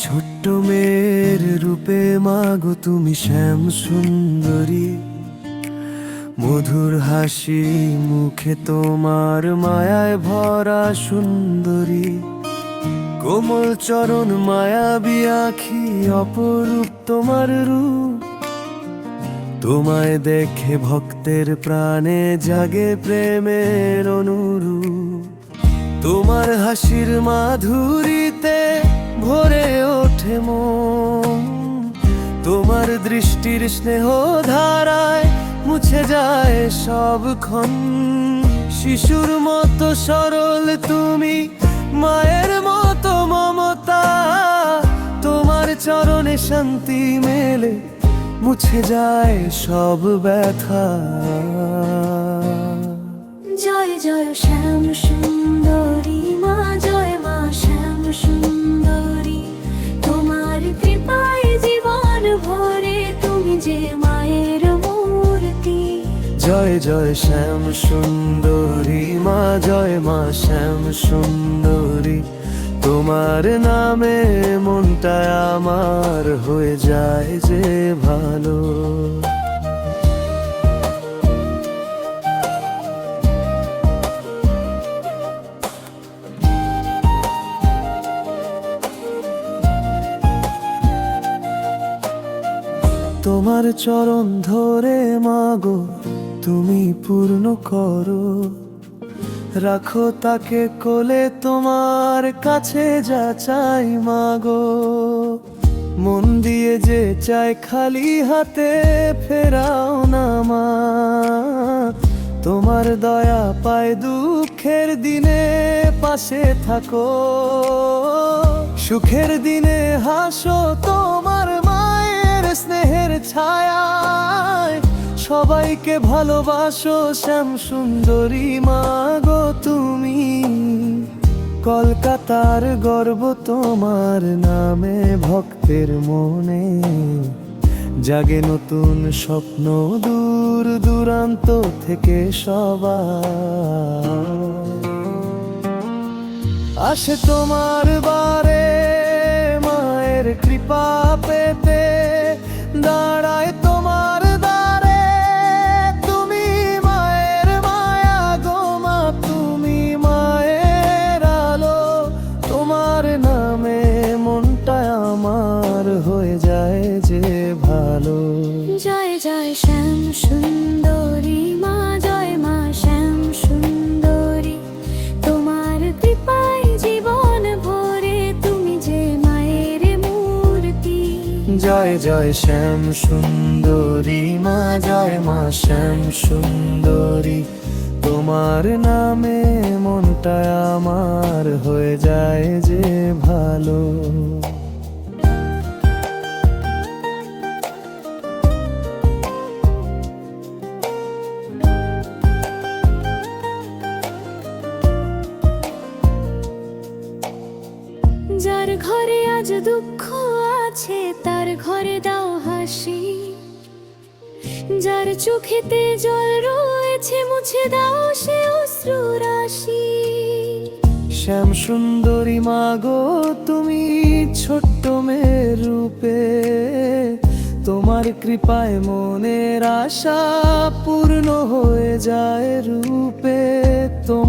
ছোট্ট মেয়ের রূপে মাগো তুমি শ্যাম সুন্দরী, মধুর হাসি মুখে তোমার মায়ায় ভরা সুন্দরী। কোমল চরণ মায়াবী আঁখি অপরূপ তোমার রূপ, তোমায় দেখে ভক্তের প্রাণে জাগে প্রেমের অনুরূপ। তোমার হাসির মাধুরীতে ভরে ওঠে মন, তোমার দৃষ্টির স্নেহ ধারায় মুছে যায় সব ক্ষণ। শিশুর মতো সরল তুমি, মায়ের মতো মমতা, তোমার চরণে শান্তি মেলে মুছে যায় সব ব্যথা। জয় জয় শ্যাম সুন্দরী মা, জয় মা শ্যাম সুন্দরী। তোমার কৃপায় জীবন ভরে, তুমি যে মায়ের মূর্তি। জয় জয় শ্যাম সুন্দরী মা, জয় মা শ্যাম সুন্দরী। তোমার নামে মনটা আমার হয়ে যায় যে ভালো। তোমার চরণ ধরে মাগো তুমি পূর্ণ করো, রাখো তাকে কোলে তোমার কাছে যা চাই মাগো। মন দিয়ে যে চাই খালি হাতে ফেরাও না মা, তোমার দয়া পায় দুঃখের দিনে পাশে থাকো। সুখের দিনে হাসো তোমার মায়ের স্নেহের ছায়ায়, সবাইকে ভালোবাসো শ্যাম সুন্দরী মাগো তুমি। কলকাতার গর্ব তোমার নামে, ভক্তের মনে জাগে নতুন স্বপ্ন দূর দূরান্ত থেকে সবাই আসে তোমার বারে মায়ের কৃপা পেতে, দাঁড়ায় তোমার দ্বারে তুমি মায়ের মায়া গো মা, তুমি মায়ের আলো। তোমার নামে মনটা আমার হয়ে যায় যে ভালো। জয় জয় শ্যাম সুন্দরী মা, জয় মা শ্যাম সুন্দরী। তোমার কৃপায় জীবন ভরে, তুমি যে মায়ের মূর্তি। জয় জয় শ্যাম সুন্দরী মা, জয় মা শ্যাম সুন্দরী। তোমার নামে মনটা আমার হয়ে যায় যে ভালো। যার ঘরে আজ দুঃখ আছে, তার ঘরে দাও হাসি। যার চোখেতে জল রয়েছে, মুছে দাও সে অশ্রু রাশি। শ্যাম সুন্দরী মাগো তুমি ছোট্ট মেয়ের রূপে, তোমার কৃপায় মনের আশা পূর্ণ হয়ে যায় রূপে। তোমার